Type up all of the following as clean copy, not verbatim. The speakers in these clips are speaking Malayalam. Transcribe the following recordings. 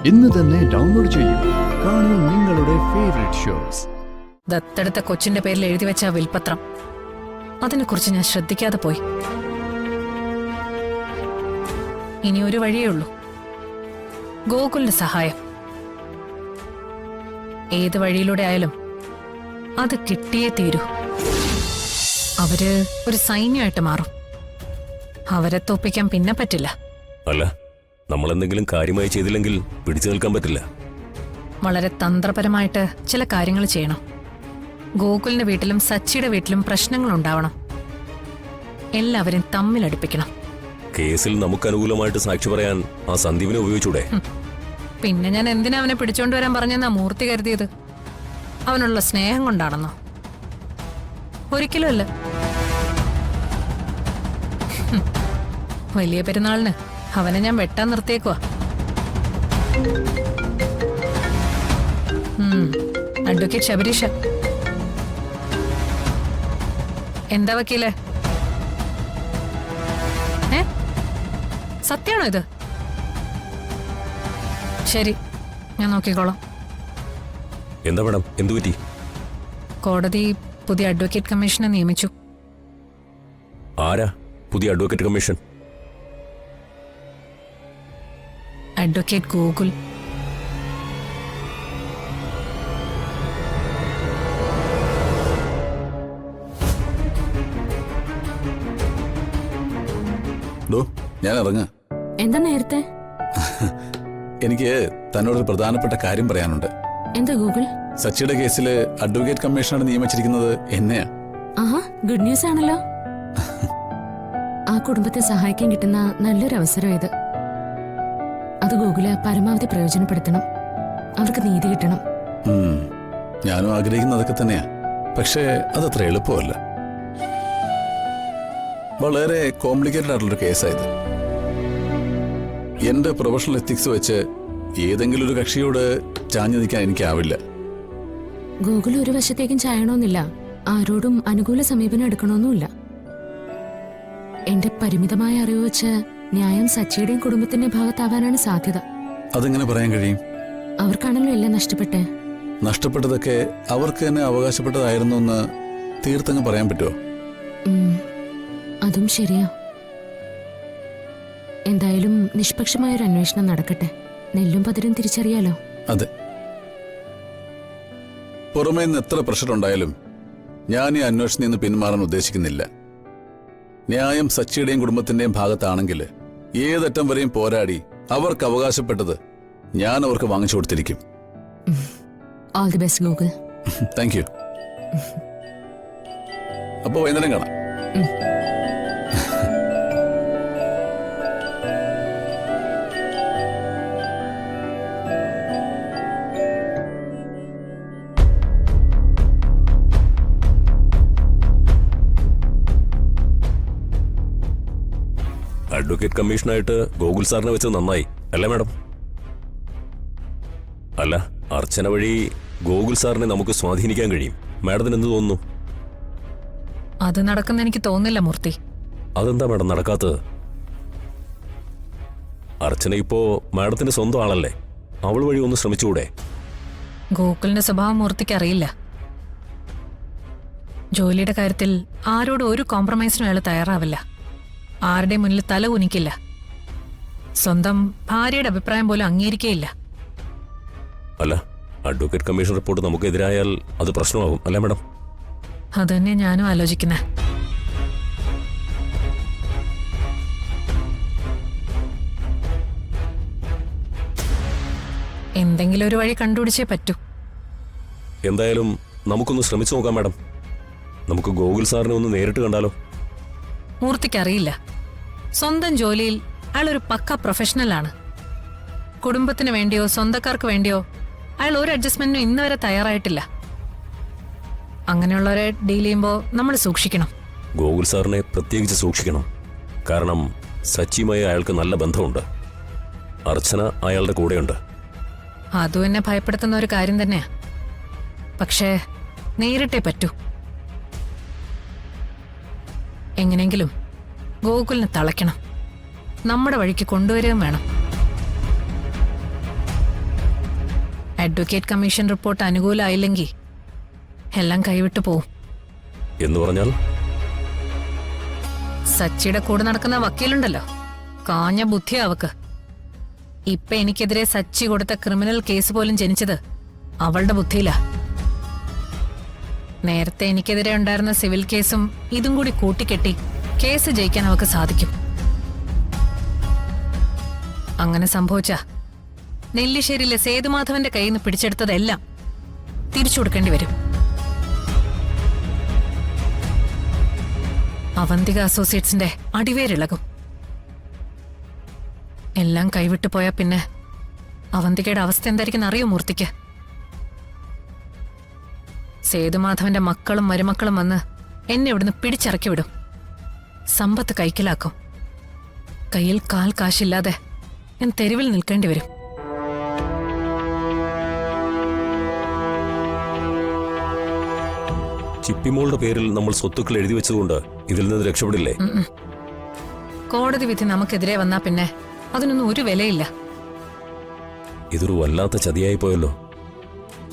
ഇന്ന് തന്നെ ഡൗൺലോഡ് ചെയ്യൂ. കാണൂ നിങ്ങളുടെ ഫേവറേറ്റ് ഷോസ്. ദത്തെടുത്ത കൊച്ചിന്റെ പേരിൽ എഴുതി വെച്ച ആ വിൽപത്രം, അതിനെക്കുറിച്ച് ഞാൻ ശ്രദ്ധിക്കാതെ പോയി. ഇനി ഒരു വഴിയേ ഉള്ളൂ, ഗോകുലിന്റെ സഹായം. ഏത് വഴിയിലൂടെ ആയാലും അത് കിട്ടിയേ തീരൂ. അവര് ഒരു സൈന്യമായിട്ട് മാറും. അവരെ തോപ്പിക്കാൻ പിന്നെ പറ്റില്ല. അല്ല, നമ്മൾ എന്തെങ്കിലും കാര്യമായി ചെയ്തില്ലെങ്കിൽ പിടിച്ചു നിൽക്കാൻ പറ്റില്ല. വളരെ തന്ത്രപരമായിട്ട് ചില കാര്യങ്ങൾ ചെയ്യണം. ഗോകുലിന്റെ വീട്ടിലും സച്ചിയുടെ വീട്ടിലും പ്രശ്നങ്ങൾ ഉണ്ടാവണം. എല്ലാവരും തമ്മിലടുപ്പിക്കണം. കേസിൽ നമുക്ക് അനുകൂലമായിട്ട് സാക്ഷി പറയാൻ ആ സന്ദീപിനെ ഉപയോഗിച്ചൂടെ? പിന്നെ ഞാൻ എന്തിനാ അവനെ പിടിച്ചോണ്ട് വരാൻ പറഞ്ഞെന്നാ മൂർത്തി കരുതിയത്? അവനുള്ള സ്നേഹം കൊണ്ടാണെന്നോ? ഒരിക്കലും അല്ല. വലിയ പെരുന്നാളിന് അവനെ ഞാൻ വെട്ടാൻ നിർത്തിയേക്കുവാ. അഡ്വക്കേറ്റ് ശബരീഷ. എന്താ വക്കീലേ? സത്യാണോ ഇത്? ശരി, ഞാൻ നോക്കിക്കോളാം. എന്താ മാഡം, എന്തു പറ്റി? കോടതി പുതിയ അഡ്വക്കേറ്റ് കമ്മീഷനെ നിയമിച്ചു. ആരാ പുതിയ അഡ്വക്കേറ്റ് കമ്മീഷൻ? അഡ്വക്കേറ്റ് ഗോകുൽ. ഞാൻ ഇറങ്ങ. എന്താ നേരത്തെ? എനിക്ക് തന്നോടൊരു പ്രധാനപ്പെട്ട കാര്യം പറയാനുണ്ട്. എന്താ ഗൂഗിൾ? സച്ചിയുടെ കേസില് അഡ്വക്കേറ്റ് കമ്മീഷണർ നിയമിച്ചിരിക്കുന്നത് എന്നെയാ. ആഹാ, ഗുഡ് ന്യൂസ് ആണല്ലോ. ആ കുടുംബത്തെ സഹായിക്കാൻ കിട്ടുന്ന നല്ലൊരു അവസരം ഇത്. അത് ഗൂഗിള് പരമാവധി പ്രയോജനപ്പെടുത്തണം. അവർക്ക് നീതി കിട്ടണം. ഞാനും ആഗ്രഹിക്കുന്നതൊക്കെ തന്നെയാ. പക്ഷേ അതത്ര എളുപ്പമല്ല. വളരെ കോംപ്ലിക്കേറ്റഡ് ആയിട്ടുള്ളൊരു കേസായത്. എന്റെ പ്രൊഫഷണൽ എത്തിക്സ് വെച്ച് ഏതെങ്കിലും ഒരു കക്ഷിയോട് ചാഞ്ഞു നിൽക്കാൻ എനിക്കാവില്ല. ഗൂഗിൾ ഒരു വശത്തേക്കും ചായണമെന്നില്ല. ആരോടും അനുകൂല സമീപനം എടുക്കണമെന്നുമില്ല. എന്റെ പരിമിതമായ അറിവ് വെച്ച് ന്യായം സച്ചിയുടെയും കുടുംബത്തിന്റെ ഭാഗത്താവാനാണ് സാധ്യത. അതെങ്ങനെ പറയാൻ കഴിയും? അവർക്കാണല്ലോ എല്ലാം നഷ്ടപ്പെട്ടെ. നഷ്ടപ്പെട്ടതൊക്കെ അവർക്ക് തന്നെ അവകാശപ്പെട്ടതായിരുന്നു എന്ന് തീർത്തങ്ങ് പറയാൻ പറ്റുമോ? അതും ശരിയാ. എന്തായാലും നിഷ്പക്ഷമായൊരു അന്വേഷണം നടക്കട്ടെ. നെല്ലും പതിരും തിരിച്ചറിയാലോ. അതെ. പുറമേ നിന്ന് എത്ര പ്രഷർ ഉണ്ടായാലും ഞാൻ ഈ അന്വേഷണത്തിൽ നിന്ന് പിന്മാറാൻ ഉദ്ദേശിക്കുന്നില്ല. ന്യായം സച്ചിയുടെയും കുടുംബത്തിന്റെയും ഭാഗത്താണെങ്കിൽ ഏതറ്റം വരെയും പോരാടി അവർക്ക് അവകാശപ്പെട്ടത് ഞാൻ അവർക്ക് വാങ്ങിച്ചു കൊടുത്തിരിക്കും. All the best Google. Thank you. അപ്പോ വൈകുന്നേരം കാണാം. അഡ്വക്കേറ്റ് കമ്മീഷനായിട്ട് ഗോകുൽ സാറിനെ വെച്ചത് നന്നായി അല്ലേ മാഡം? അല്ല, അർച്ചന വഴി ഗോകുൽ സാറിനെ നമുക്ക് സ്വാധീനിക്കാൻ കഴിയും. മാഡത്തിന് എന്ത് തോന്നുന്നു? അത് നടക്കുന്ന എനിക്ക് തോന്നുന്നില്ല മൂർത്തി. അതെന്താ മാഡം നടക്കാത്തത്? അർച്ചന ഇപ്പോ മാഡത്തിന്റെ സ്വന്തം ആളല്ലേ? അവൾ വഴി ഒന്ന് ശ്രമിച്ചുകൂടെ? ഗോകുലിന്റെ സ്വഭാവം മൂർത്തിക്ക് അറിയില്ല. ജോലിയുടെ കാര്യത്തിൽ ആരോടും ഒരു കോംപ്രമൈസിനും അയാൾ തയ്യാറാവില്ല. ആരുടെ മുന്നിൽ തല കുനിക്കില്ല. സ്വന്തം ഭാര്യയുടെ അഭിപ്രായം പോലും അംഗീകരിക്കുകയില്ല. അല്ല, അഡ്വക്കേറ്റ് കമ്മീഷൻ റിപ്പോർട്ട് നമുക്കെതിരായാൽ അത് പ്രശ്നമാകും അല്ലേ മാഡം? അത് തന്നെ ഞാനും ആലോചിക്കുന്നേ. എന്തെങ്കിലും ഒരു വഴി കണ്ടുപിടിച്ചേ പറ്റൂ. എന്തായാലും നമുക്കൊന്ന് ശ്രമിച്ചു നോക്കാം മാഡം. നമുക്ക് ഗോകുൽ സാറിനെ ഒന്ന് നേരിട്ട് കണ്ടാലോ? മൂർത്തിക്കറിയില്ല. സ്വന്തം ജോലിയിൽ അയാൾ ഒരു പക്ക പ്രൊഫഷണലാണ്. കുടുംബത്തിന് വേണ്ടിയോ സ്വന്തക്കാർക്ക് വേണ്ടിയോ അയാൾ ഒരു അഡ്ജസ്റ്റ്മെന്റിനും ഇന്ന് വരെ തയ്യാറായിട്ടില്ല. അങ്ങനെയുള്ളവരെ ഡീൽ ചെയ്യുമ്പോൾ നമ്മൾ സൂക്ഷിക്കണം. ഗോകുൽ സാറിനെ പ്രത്യേകിച്ച് സൂക്ഷിക്കണം. കാരണം സച്ചിയുമായി അയാൾക്ക് നല്ല ബന്ധമുണ്ട്. അർച്ചന അയാളുടെ കൂടെയുണ്ട്. അതും എന്നെ ഭയപ്പെടുത്തുന്ന ഒരു കാര്യം തന്നെയാ. പക്ഷേ നേരിട്ടേ പറ്റൂ. എങ്ങനെയെങ്കിലും ഗോകുലിനെ തളയ്ക്കണം. നമ്മുടെ വഴിക്ക് കൊണ്ടുവരികയും വേണം. അഡ്വക്കേറ്റ് കമ്മീഷൻ റിപ്പോർട്ട് അനുകൂലമായില്ലെങ്കിൽ എല്ലാം കൈവിട്ടു പോവും. എന്ന് പറഞ്ഞാൽ സച്ചിയുടെ കൂടെ നടക്കുന്ന വക്കീലുണ്ടല്ലോ, കാഞ്ഞ ബുദ്ധിയാ അവക്ക്. ഇപ്പൊ എനിക്കെതിരെ സച്ചി കൊടുത്ത ക്രിമിനൽ കേസ് പോലും ജനിച്ചത് അവളുടെ ബുദ്ധിയിലാ. നേരത്തെ എനിക്കെതിരെ ഉണ്ടായിരുന്ന സിവിൽ കേസും ഇതും കൂടി കൂട്ടിക്കെട്ടി കേസ് ജയിക്കാൻ അവക്ക് സാധിക്കും. അങ്ങനെ സംഭവിച്ച നെല്ലിശ്ശേരിയിലെ സേതുമാധവന്റെ കയ്യിൽ നിന്ന് പിടിച്ചെടുത്തതെല്ലാം തിരിച്ചു കൊടുക്കേണ്ടി വരും. അവന്തിക അസോസിയേറ്റ്സിന്റെ അടിവേരിളകും. എല്ലാം കൈവിട്ടു പോയാ പിന്നെ അവന്തികയുടെ അവസ്ഥ എന്തായിരിക്കും അറിയോ മൂർത്തിക്ക്? സേതുമാധവന്റെ മക്കളും മരുമക്കളും വന്ന് എന്നെ ഇവിടുന്ന് പിടിച്ചിറക്കി വിടും. സമ്പത്ത് കൈക്കലാക്കും. കയ്യിൽ കാൽ കാശില്ലാതെ ഞാൻ തെരുവിൽ നിൽക്കേണ്ടി വരും. ചിപ്പിമോളുടെ പേരിൽ നമ്മൾ സ്വത്തുക്കൾ എഴുതി വെച്ചതുകൊണ്ട് ഇതിൽ നിന്ന് രക്ഷപ്പെടില്ലേ? കോടതി വിധി നമുക്കെതിരെ വന്നാ പിന്നെ അതിനൊന്നും ഒരു വിലയില്ല. ഇതൊരു വല്ലാത്ത ചതിയായി പോയല്ലോ.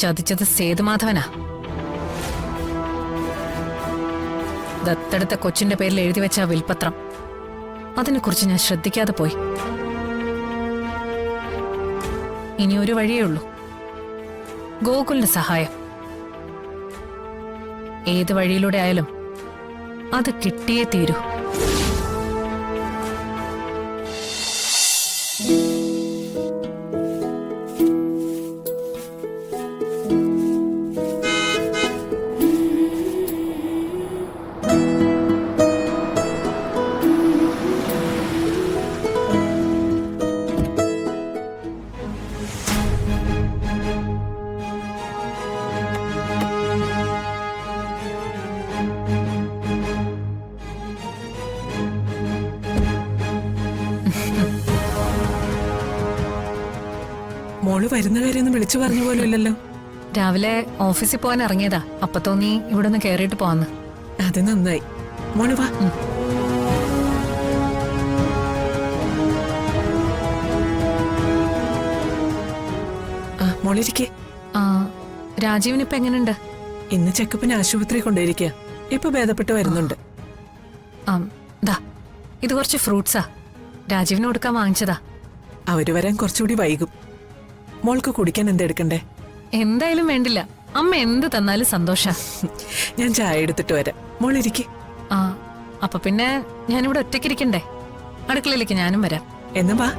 ചതിച്ചത് സേതുമാധവനാ. ദത്തെടുത്ത കൊച്ചിന്റെ പേരിൽ എഴുതി വെച്ച ആ വിൽപത്രം, അതിനെക്കുറിച്ച് ഞാൻ ശ്രദ്ധിക്കാതെ പോയി. ഇനി ഒരു വഴിയേ ഉള്ളൂ, ഗോകുലിന്റെ സഹായം. ഏത് വഴിയിലൂടെ ആയാലും അത് കിട്ടിയേ തീരൂ. മോള് വരുന്ന കാര്യമൊന്നും വിളിച്ചു പറഞ്ഞ പോലും ഇല്ലല്ലോ. രാവിലെ ഓഫീസിൽ പോകാൻ ഇറങ്ങിയതാ. അപ്പൊ തോന്നി ഇവിടെ ഒന്ന് കയറിയിട്ട് പോവാന്ന്. അത് നന്നായി. മോള് വാ. മോളിരിക്കേ. ആ, രാജീവിനിപ്പോ എങ്ങനെയുണ്ട്? ഇന്ന് ചെക്കപ്പിന് ആശുപത്രി കൊണ്ടുപോയിരിക്കുക. ഇപ്പൊ ഭേദപ്പെട്ട് വരുന്നുണ്ട്. ദാ ഇത് കുറച്ച് ഫ്രൂട്ട്സാ, രാജീവിന് കൊടുക്കാൻ വാങ്ങിച്ചതാ. അവര് വരാൻ കുറച്ചുകൂടി വൈകും. മോൾക്ക് കുടിക്കാൻ എന്തെടുക്കണ്ടേ? എന്തായാലും വേണ്ടില്ല, അമ്മ എന്ത് തന്നാലും സന്തോഷ. ഞാൻ ചായ എടുത്തിട്ട് വരാം. മോളിരിക്കേ. ആ, അപ്പൊ പിന്നെ ഞാനിവിടെ ഒറ്റയ്ക്കിരിക്കണ്ടേ? അടുക്കളയിലേക്ക് ഞാനും വരാം. എന്നാ വാ.